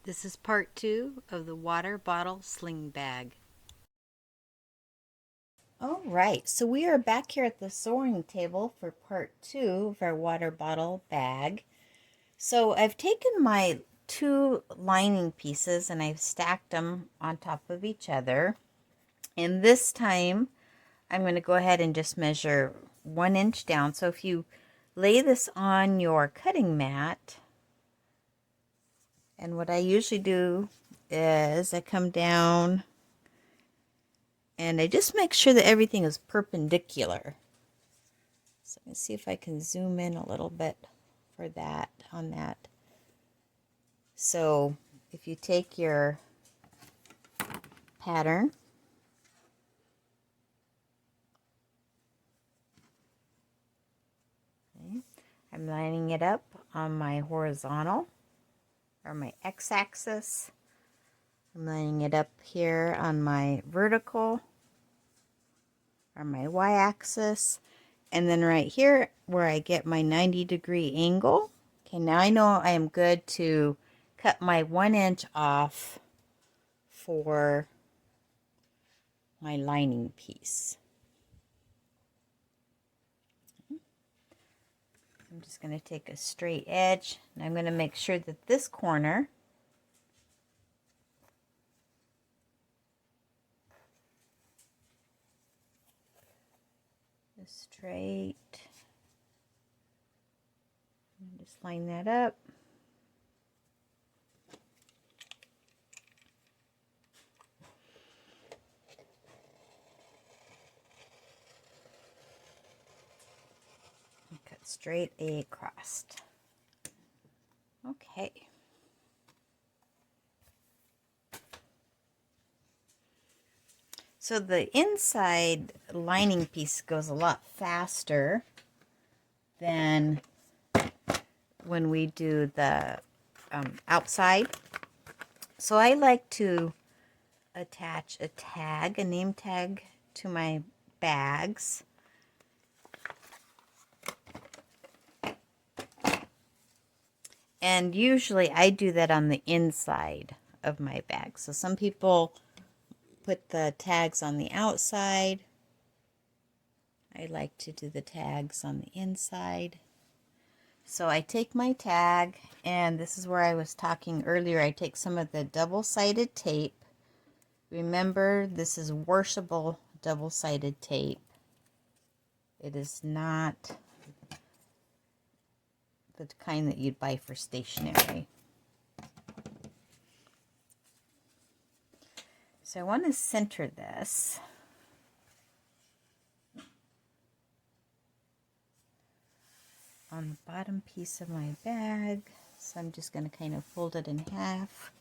This is part 2 of the water bottle sling bag. All right, so we are back here at the sewing table for part 2 of our water bottle bag. So I've taken my two lining pieces and I've stacked them on top of each other. And this time I'm going to go ahead and just measure 1 inch down. So if you lay this on your cutting mat, and what I usually do is I come down and I just make sure that everything is perpendicular. So let me see if I can zoom in a little bit for that on that. So if you take your pattern, okay, I'm lining it up on my horizontal or my x-axis. I'm lining it up here on my vertical or my y-axis. And then right here where I get my 90-degree angle. Okay, now I know I am good to cut my 1 inch off for my lining piece. I'm just going to take a straight edge and I'm going to make sure that this corner is straight. Just line that up. And cut straight across. Okay. So the inside lining piece goes a lot faster than when we do the outside. So I like to attach a tag, a name tag to my bags. And usually I do that on the inside of my bag. So some people put the tags on the outside. I like to do the tags on the inside. So I take my tag, and this is where I was talking earlier. I take some of the double-sided tape. Remember, this is washable double-sided tape. It is not the kind that you'd buy for stationery. So I want to center this. On the bottom piece of my bag. So I'm just going to kind of fold it in half.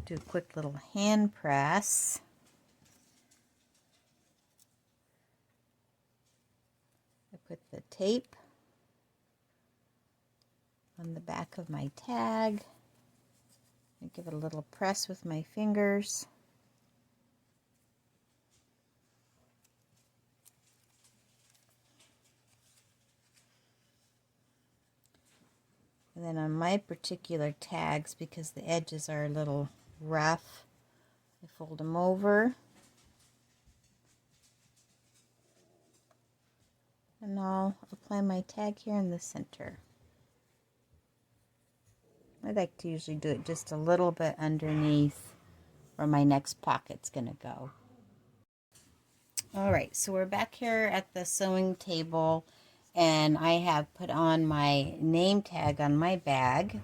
Do a quick little hand press. I put the tape on the back of my tag. I give it a little press with my fingers. And then on my particular tags, because the edges are a little rough, I fold them over. And I'll apply my tag here in the center. I like to usually do it just a little bit underneath where my next pocket's going to go. All right, so we're back here at the sewing table, and I have put on my name tag on my bag.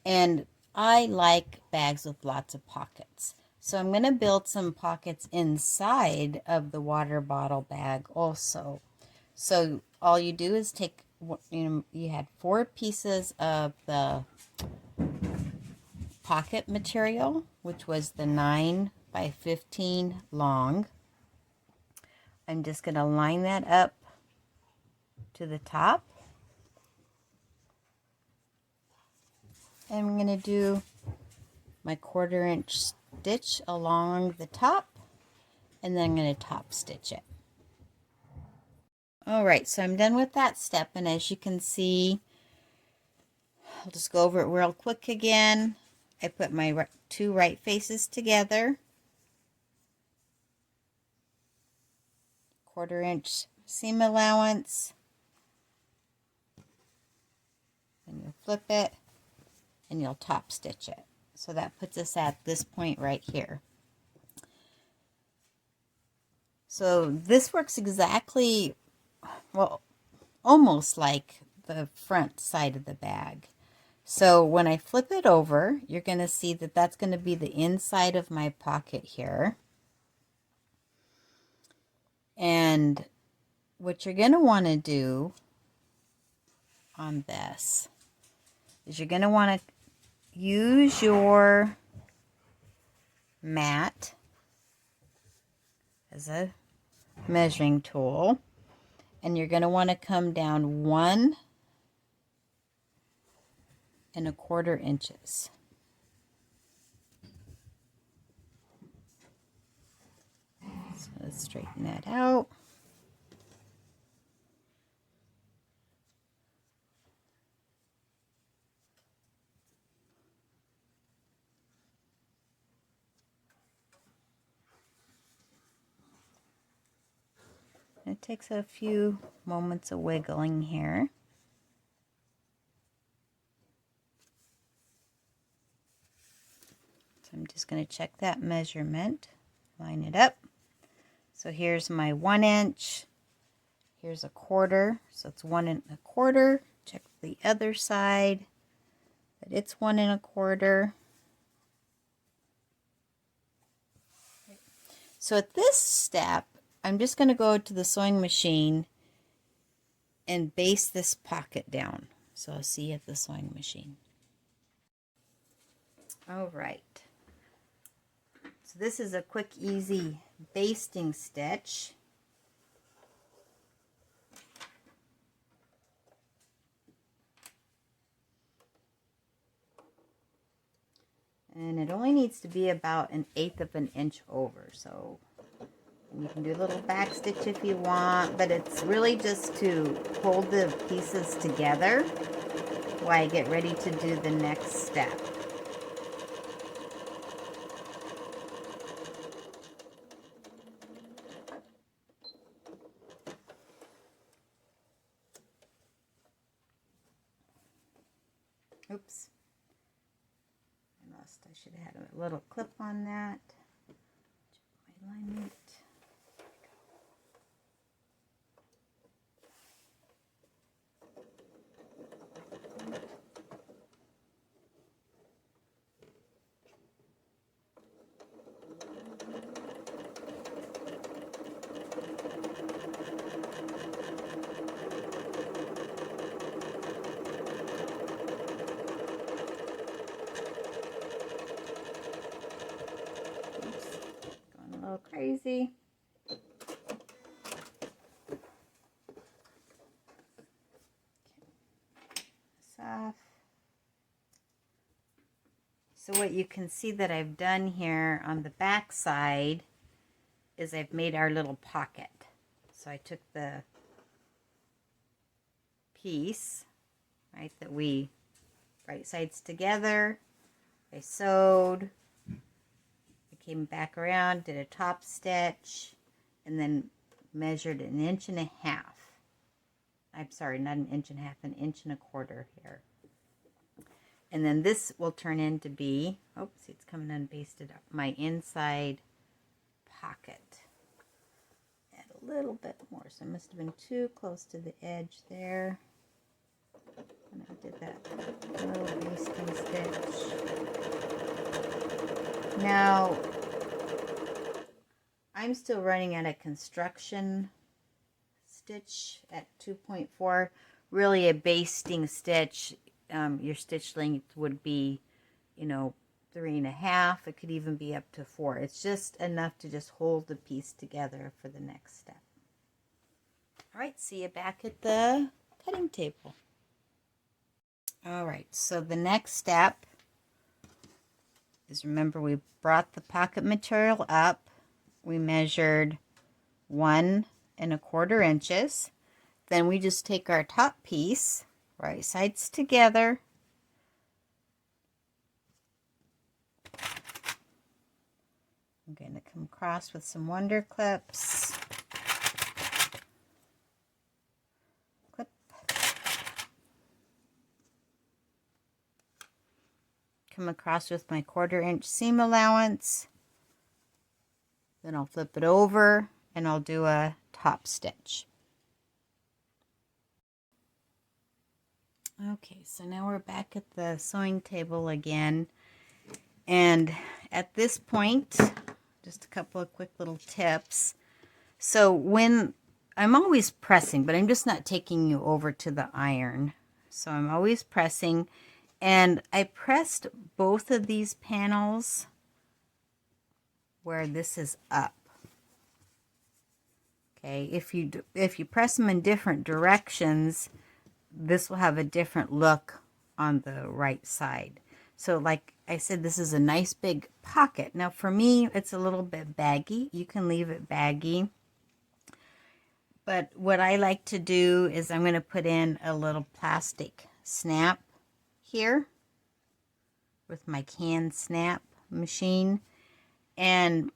And I like bags with lots of pockets. So I'm going to build some pockets inside of the water bottle bag also. So all you do is take, you had 4 pieces of the pocket material, which was the 9 by 15 long. I'm just going to line that up to the top. And I'm going to do my 1/4 inch stitch along the top, and then I'm going to top stitch it. All right, so I'm done with that step, and as you can see, I'll just go over it real quick again. I put my two right faces together, 1/4 inch seam allowance, and you'll flip it and you'll top stitch it. So that puts us at this point right here. So this works exactly, well, almost like the front side of the bag. So when I flip it over, you're going to see that that's going to be the inside of my pocket here. And what you're going to want to do on this is you're going to want to use your mat as a measuring tool, and you're going to want to come down 1¼ inches. So let's straighten that out. It takes a few moments of wiggling here. So I'm just going to check that measurement, line it up. So here's my 1 inch, here's 1/4, so it's 1¼ Check the other side, that it's 1¼ So at this step, I'm just going to go to the sewing machine and base this pocket down. So I'll see you at the sewing machine. All right. So this is a quick, easy basting stitch. And it only needs to be about 1/8 inch over. So you can do a little back stitch if you want, but it's really just to hold the pieces together while I get ready to do the next step. Oops. I should have had a little clip on that. Check my alignment. Crazy. So what you can see that I've done here on the back side is I've made our little pocket. So I took the piece, right, that we right sides together, I sewed, I came back around, did a top stitch, and then measured 1.5 inches. I'm sorry, not 1.5 inches, 1¼ inches here. And then this will turn into be, oh, see, it's coming unbasted up, my inside pocket. Add a little bit more, so I must have been too close to the edge there. And I did that little basting stitch. Now, I'm still running at a construction stitch at 2.4. Really a basting stitch, your stitch length would be, 3.5. It could even be up to 4. It's just enough to just hold the piece together for the next step. All right, see you back at the cutting table. All right, so the next step is, remember, we brought the pocket material up. We measured 1¼ inches. Then we just take our top piece, right sides together, I'm going to come across with some Wonder Clips. Clip. Come across with my 1/4 inch seam allowance. Then I'll flip it over and I'll do a top stitch. Okay, so now we're back at the sewing table again. And at this point, just a couple of quick little tips. So when I'm always pressing, but I'm just not taking you over to the iron. So I'm always pressing, and I pressed both of these panels where this is up. Okay, if you press them in different directions, this will have a different look on the right side. So like I said, this is a nice big pocket. Now for me, it's a little bit baggy. You can leave it baggy. But what I like to do is I'm going to put in a little plastic snap here with my can snap machine. And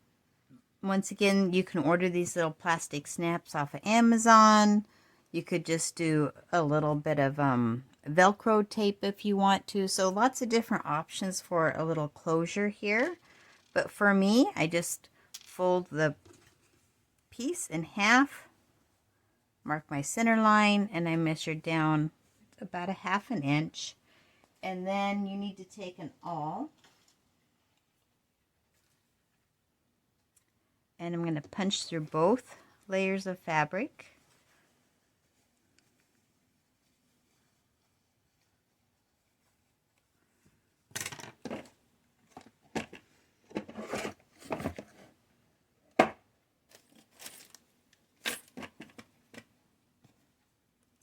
once again, you can order these little plastic snaps off of Amazon. You could just do a little bit of Velcro tape if you want to. So lots of different options for a little closure here. But for me, I just fold the piece in half, mark my center line, and I measure down about a 1/2 inch. And then you need to take an awl, and I'm going to punch through both layers of fabric.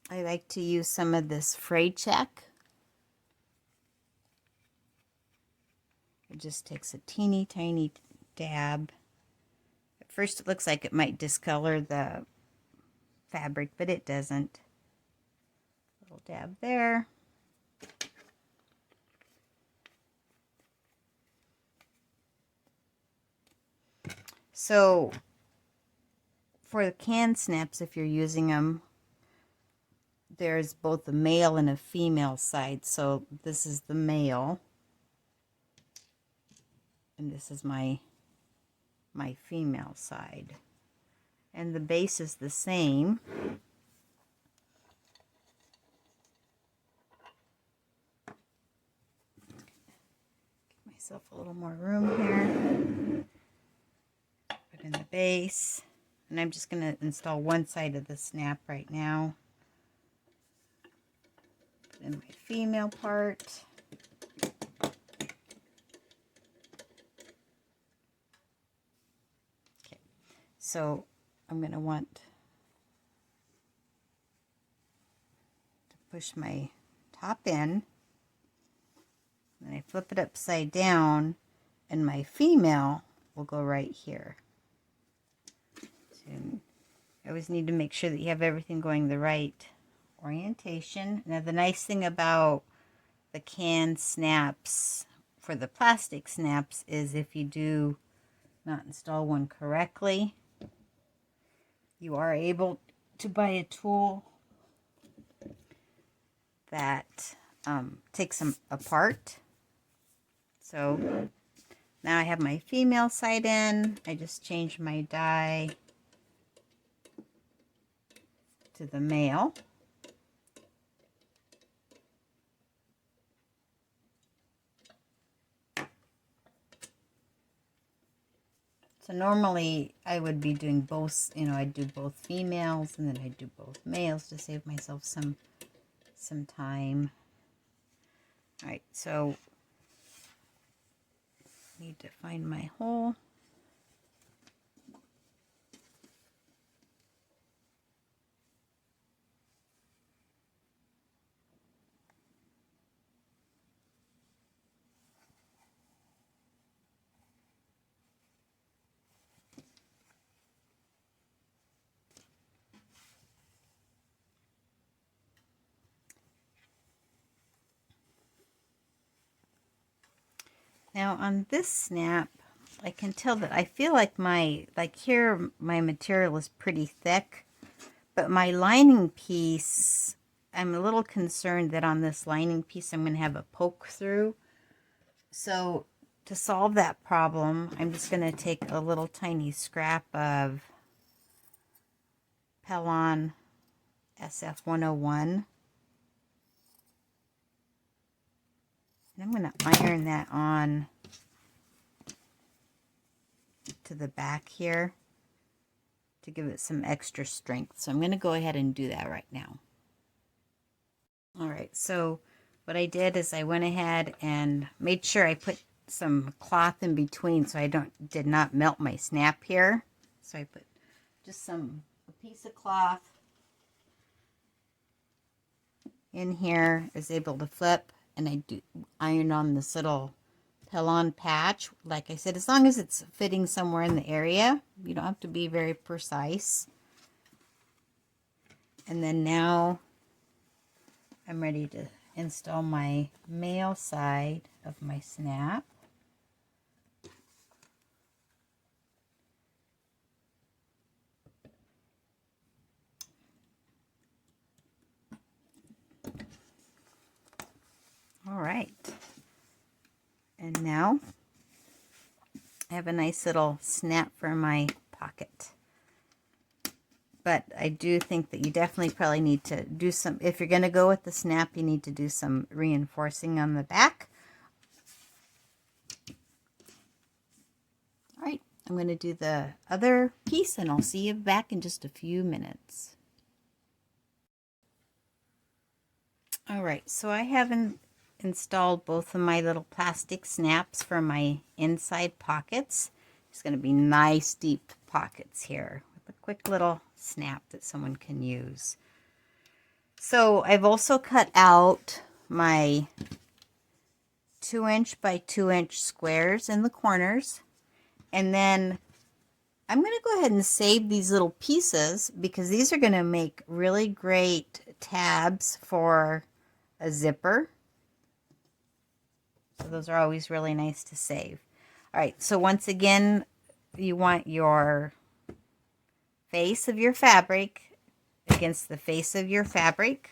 I like to use some of this fray check. It just takes a teeny tiny dab. At first it looks like it might discolor the fabric, but it doesn't. Little dab there. So for the can snaps, if you're using them, there's both a male and a female side. So this is the male, and this is my female side. And the base is the same. Give myself a little more room here. Put in the base. And I'm just going to install one side of the snap right now. Put in my female part. Okay, so I'm going to want to push my top in. Then I flip it upside down, and my female will go right here. So you always need to make sure that you have everything going the right orientation. Now the nice thing about the can snaps for the plastic snaps is if you do not install one correctly, you are able to buy a tool that takes them apart. So now I have my female side in. I just changed my dye to the male. So normally I would be doing both, I'd do both females and then I'd do both males to save myself some time. All right, so need to find my hole. Now on this snap, I can tell that I feel like here my material is pretty thick, but my lining piece, I'm a little concerned that on this lining piece I'm going to have a poke through. So to solve that problem, I'm just going to take a little tiny scrap of Pellon SF101. And I'm going to iron that on to the back here to give it some extra strength. So I'm going to go ahead and do that right now. All right, so what I did is I went ahead and made sure I put some cloth in between so I did not melt my snap here. So I put just a piece of cloth in here, is able to flip, and I do iron on this little Pellon patch. Like I said, as long as it's fitting somewhere in the area, you don't have to be very precise. And then now I'm ready to install my male side of my snap. All right. And now I have a nice little snap for my pocket. But I do think that you definitely probably need to do some, if you're going to go with the snap, you need to do some reinforcing on the back. All right, I'm going to do the other piece and I'll see you back in just a few minutes. All right, so I haven't installed both of my little plastic snaps for my inside pockets. It's going to be nice deep pockets here with a quick little snap that someone can use. So I've also cut out my 2" by 2" squares in the corners, and then I'm going to go ahead and save these little pieces because these are going to make really great tabs for a zipper. So those are always really nice to save. All right, so once again, you want your face of your fabric against the face of your fabric.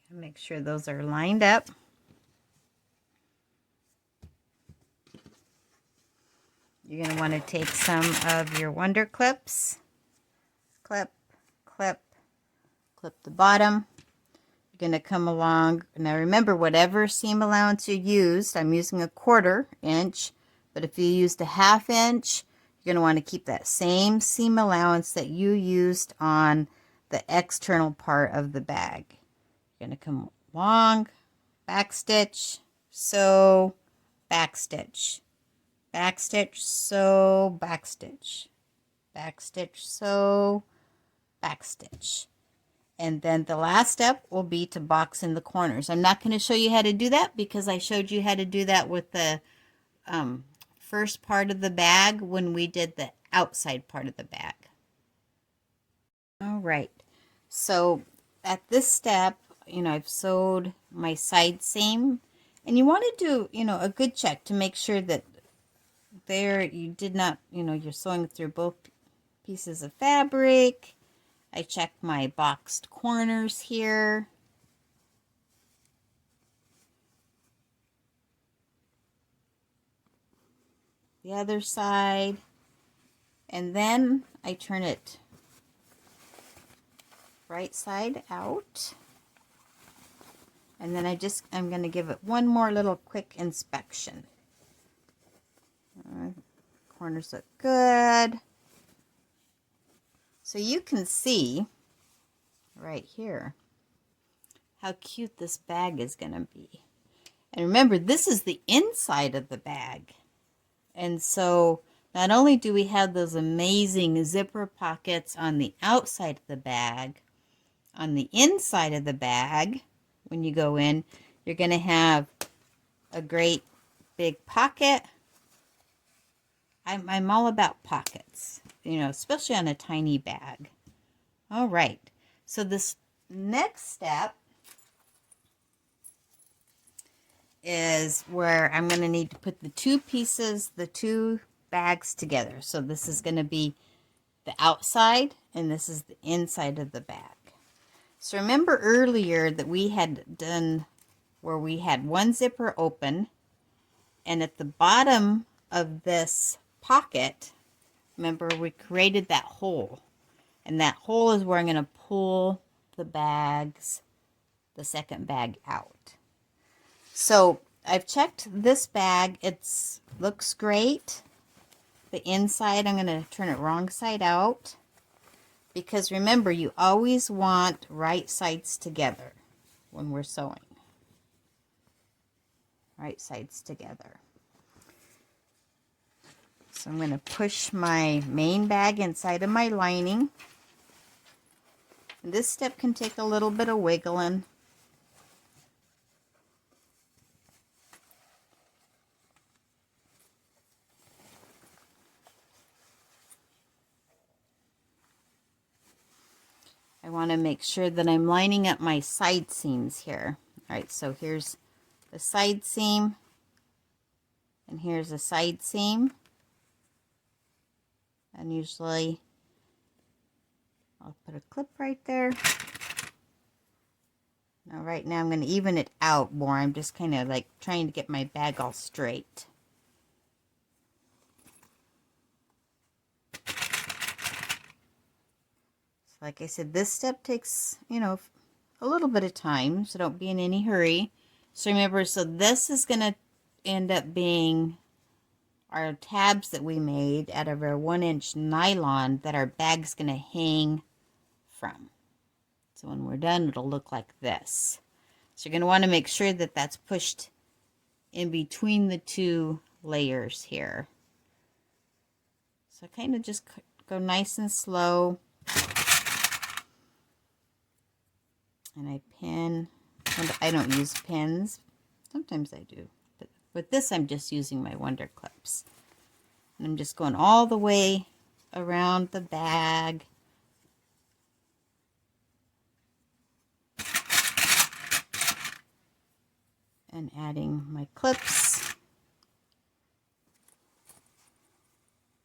Make sure those are lined up. You're going to want to take some of your Wonder Clips. Clip, clip, clip the bottom. You're going to come along. Now remember, whatever seam allowance you used, I'm using a 1/4 inch, but if you used a 1/2 inch, you're going to want to keep that same seam allowance that you used on the external part of the bag. You're going to come along, back stitch, sew, back stitch, back stitch, sew, back stitch, back stitch, sew, back stitch. And then the last step will be to box in the corners. I'm not going to show you how to do that because I showed you how to do that with the first part of the bag when we did the outside part of the bag. All right, so at this step, I've sewed my side seam, and you want to do, a good check to make sure that you did not, you're sewing through both pieces of fabric. I checked my boxed corners here. The other side. And then I turn it right side out. And then I'm going to give it one more little quick inspection. Corners look good. So you can see right here how cute this bag is going to be. And remember, this is the inside of the bag. And so not only do we have those amazing zipper pockets on the outside of the bag, on the inside of the bag, when you go in, you're going to have a great big pocket. I'm all about pockets, especially on a tiny bag. All right, so this next step is where I'm going to need to put the two pieces, the two bags together. So this is going to be the outside and this is the inside of the bag. So remember earlier that we had done where we had one zipper open, and at the bottom of this pocket, remember we created that hole, and that hole is where I'm going to pull the bags, the second bag out. So I've checked this bag. It's looks great. The inside, I'm going to turn it wrong side out, because remember, you always want right sides together when we're sewing. Right sides together. So I'm going to push my main bag inside of my lining. And this step can take a little bit of wiggling. I want to make sure that I'm lining up my side seams here. All right, so here's the side seam, and here's a side seam. And usually I'll put a clip right there. Now right now I'm going to even it out more. I'm just kind of like trying to get my bag all straight. So like I said, this step takes, you know, a little bit of time, so don't be in any hurry. So remember, so this is going to end up being our tabs that we made out of our 1-inch nylon that our bag's going to hang from. So when we're done, it'll look like this. So you're going to want to make sure that that's pushed in between the two layers here. So kind of just go nice and slow. And I pin. I don't use pins. Sometimes I do. But with this, I'm just using my Wonder Clips. And I'm just going all the way around the bag. And adding my clips.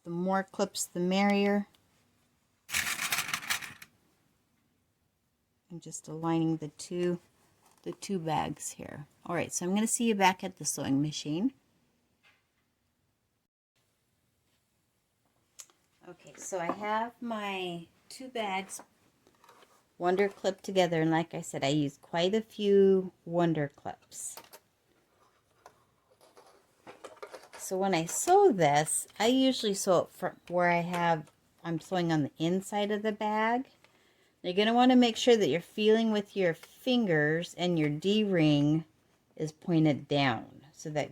The more clips, the merrier. I'm just aligning the two bags here. All right, so I'm going to see you back at the sewing machine. Okay, so I have my two bags Wonder Clip together, and like I said, I used quite a few Wonder Clips. So when I sew this, I usually sew it from where I'm sewing on the inside of the bag. You're going to want to make sure that you're feeling with your fingers and your D-ring is pointed down, so that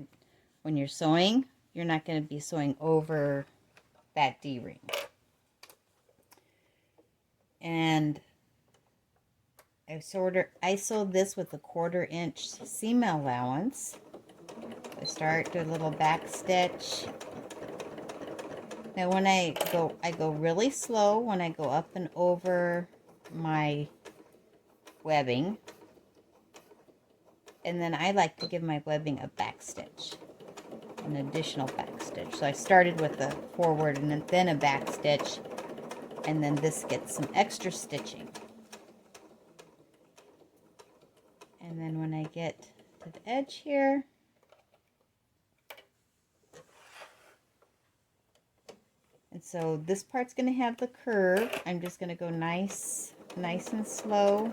when you're sewing, you're not going to be sewing over that D-ring. And I sewed this with a 1/4 inch seam allowance. I start, do a little back stitch. Now when I go really slow when I go up and over my webbing. And then I like to give my webbing a back stitch, an additional back stitch. So I started with a forward and then a back stitch, and then this gets some extra stitching. And then when I get to the edge here, and so this part's going to have the curve. I'm just going to go nice and slow.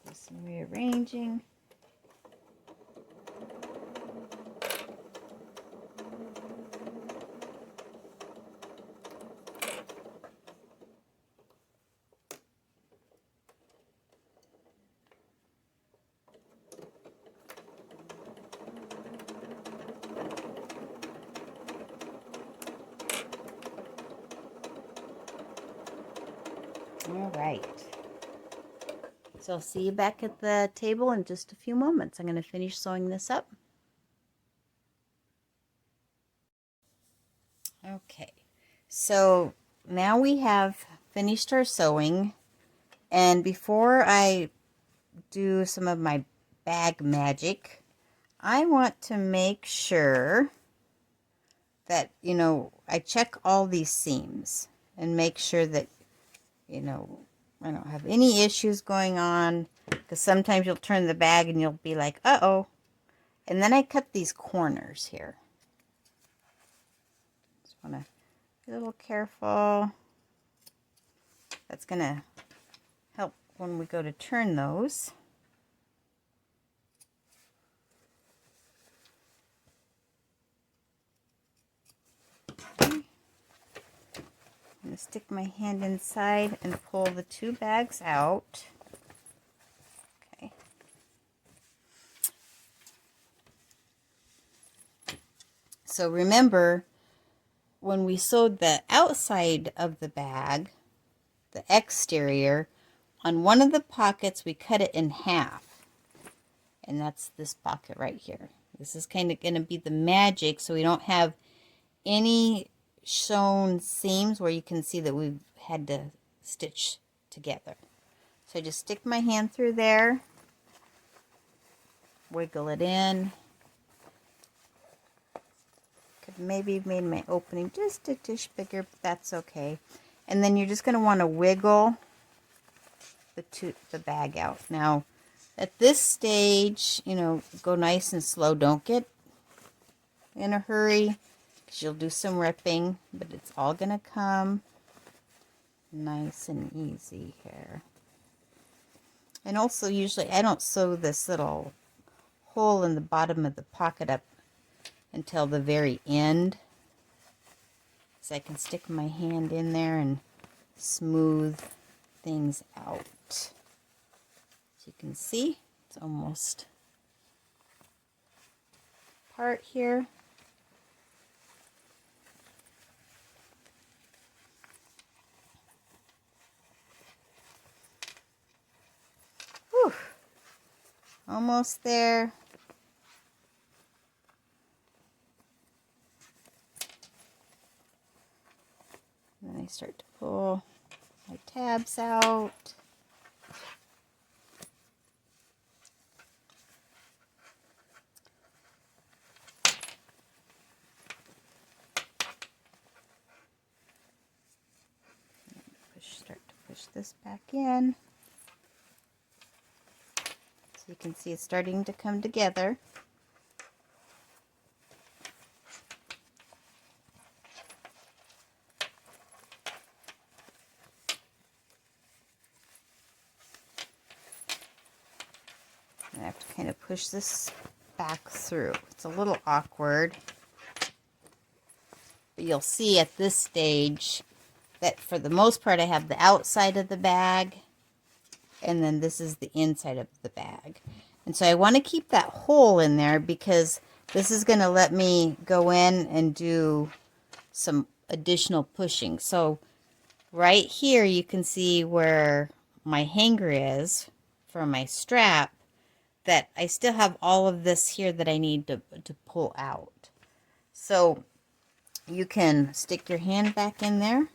Do some rearranging. All right. So I'll see you back at the table in just a few moments. I'm going to finish sewing this up. Okay. So now we have finished our sewing, and before I do some of my bag magic, I want to make sure that, I check all these seams and make sure that, I don't have any issues going on, because sometimes you'll turn the bag and you'll be like, uh-oh. And then I cut these corners here. Just want to be a little careful. That's going to help when we go to turn those. Okay. I'm going to stick my hand inside and pull the two bags out. Okay. So remember, when we sewed the outside of the bag, the exterior, on one of the pockets we cut it in half. And that's this pocket right here. This is kind of going to be the magic, so we don't have any shown seams where you can see that we've had to stitch together. So I just stick my hand through there, wiggle it in. Could maybe have made my opening just a tish bigger, but that's okay. And then you're just going to want to wiggle the bag out. Now, at this stage, go nice and slow. Don't get in a hurry, because you'll do some ripping, but it's all going to come nice and easy here. And also, usually I don't sew this little hole in the bottom of the pocket up until the very end, so I can stick my hand in there and smooth things out. As you can see, it's almost apart here. Whew. Almost there. And then I start to pull my tabs out. Start to push this back in. So you can see it's starting to come together. I have to kind of push this back through. It's a little awkward, but you'll see at this stage that for the most part I have the outside of the bag, and then this is the inside of the bag. And so I want to keep that hole in there, because this is going to let me go in and do some additional pushing. So right here you can see where my hanger is for my strap, that I still have all of this here that I need to pull out. So you can stick your hand back in there.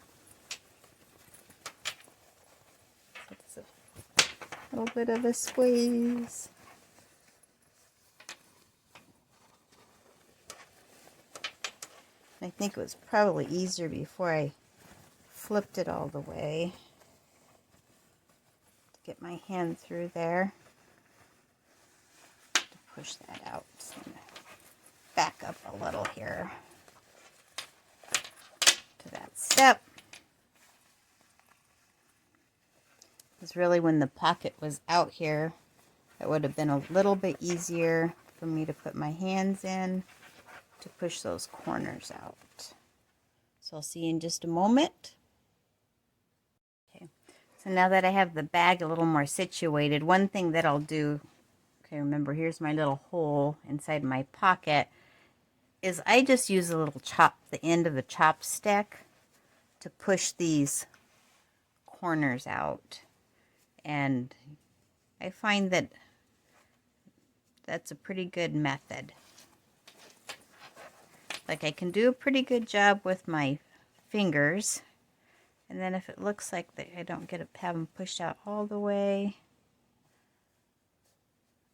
It's a little bit of a squeeze. I think it was probably easier before I flipped it all the way to get my hand through there. To push that out. So I'm going to back up a little here to that step. Because really, when the pocket was out here, it would have been a little bit easier for me to put my hands in to push those corners out. So I'll see you in just a moment. Okay, so now that I have the bag a little more situated, one thing that I'll do, okay, remember, here's my little hole inside my pocket, is I just use a little the end of a chopstick to push these corners out. And I find that that's a pretty good method. Like, I can do a pretty good job with my fingers. And then if it looks like I don't have them pushed out all the way,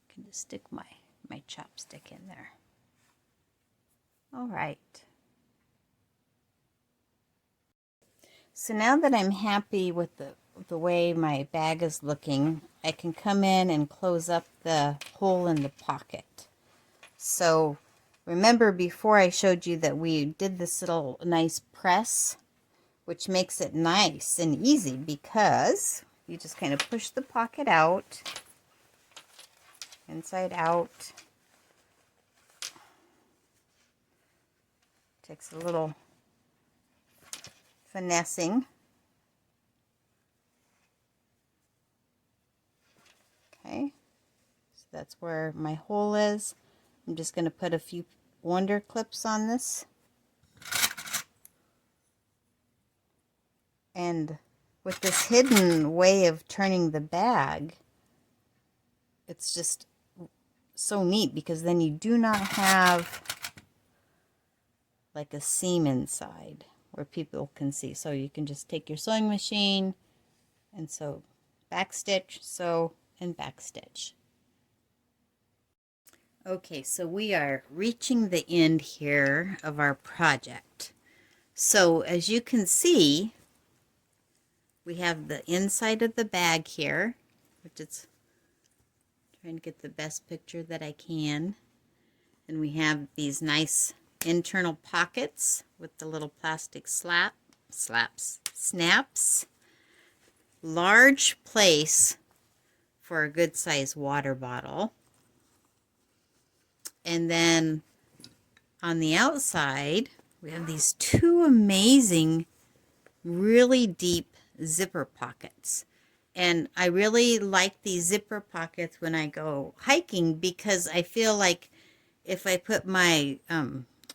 I can just stick my chopstick in there. All right. So now that I'm happy with the way my bag is looking, I can come in and close up the hole in the pocket. So remember before I showed you that we did this little nice press, which makes it nice and easy because you just kind of push the pocket out, inside out. Takes a little finessing. Okay, so that's where my hole is. I'm just going to put a few wonder clips on this. And with this hidden way of turning the bag, it's just so neat because then you do not have like a seam inside where people can see. So you can just take your sewing machine and sew, back stitch, sew, and back stitch. Okay, so we are reaching the end here of our project. So as you can see, we have the inside of the bag here, which is trying to get the best picture that I can. And we have these nice internal pockets with the little plastic snaps. Large place for a good size water bottle. And then on the outside, we have these two amazing, really deep zipper pockets. And I really like these zipper pockets when I go hiking because I feel like if I put my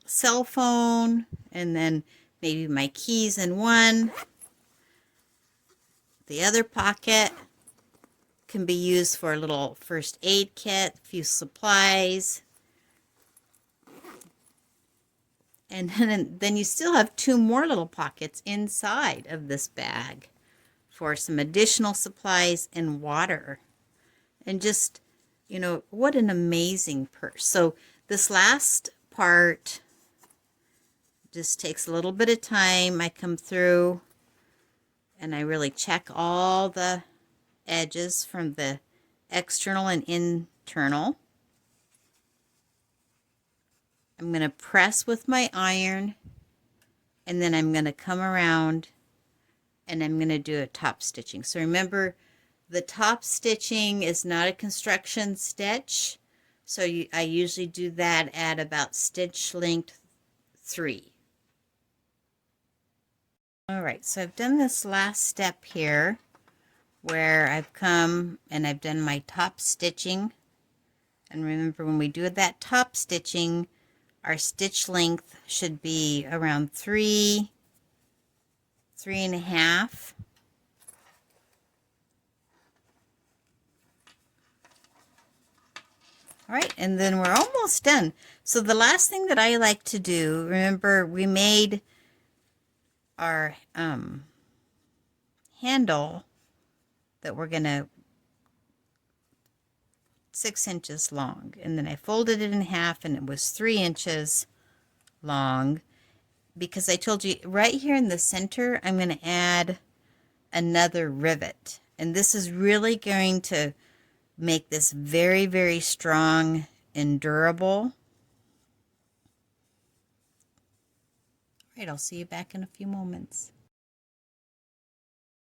cell phone and then maybe my keys in one, the other pocket can be used for a little first aid kit, a few supplies. And then you still have two more little pockets inside of this bag for some additional supplies and water. And just, you know, what an amazing purse. So this last part just takes a little bit of time. I come through and I really check all the edges from the external and internal. I'm going to press with my iron, and then I'm going to come around and I'm going to do a top stitching. So remember, the top stitching is not a construction stitch. So I usually do that at about stitch length 3. All right, so I've done this last step here where I've come and I've done my top stitching. And remember, when we do that top stitching, our stitch length should be around 3, 3.5. All right, and then we're almost done. So the last thing that I like to do, remember we made our handle that we're gonna 6 inches long, and then I folded it in half and it was 3 inches long because I told you right here in the center I'm going to add another rivet, and this is really going to make this very, very strong and durable. All right, I'll see you back in a few moments.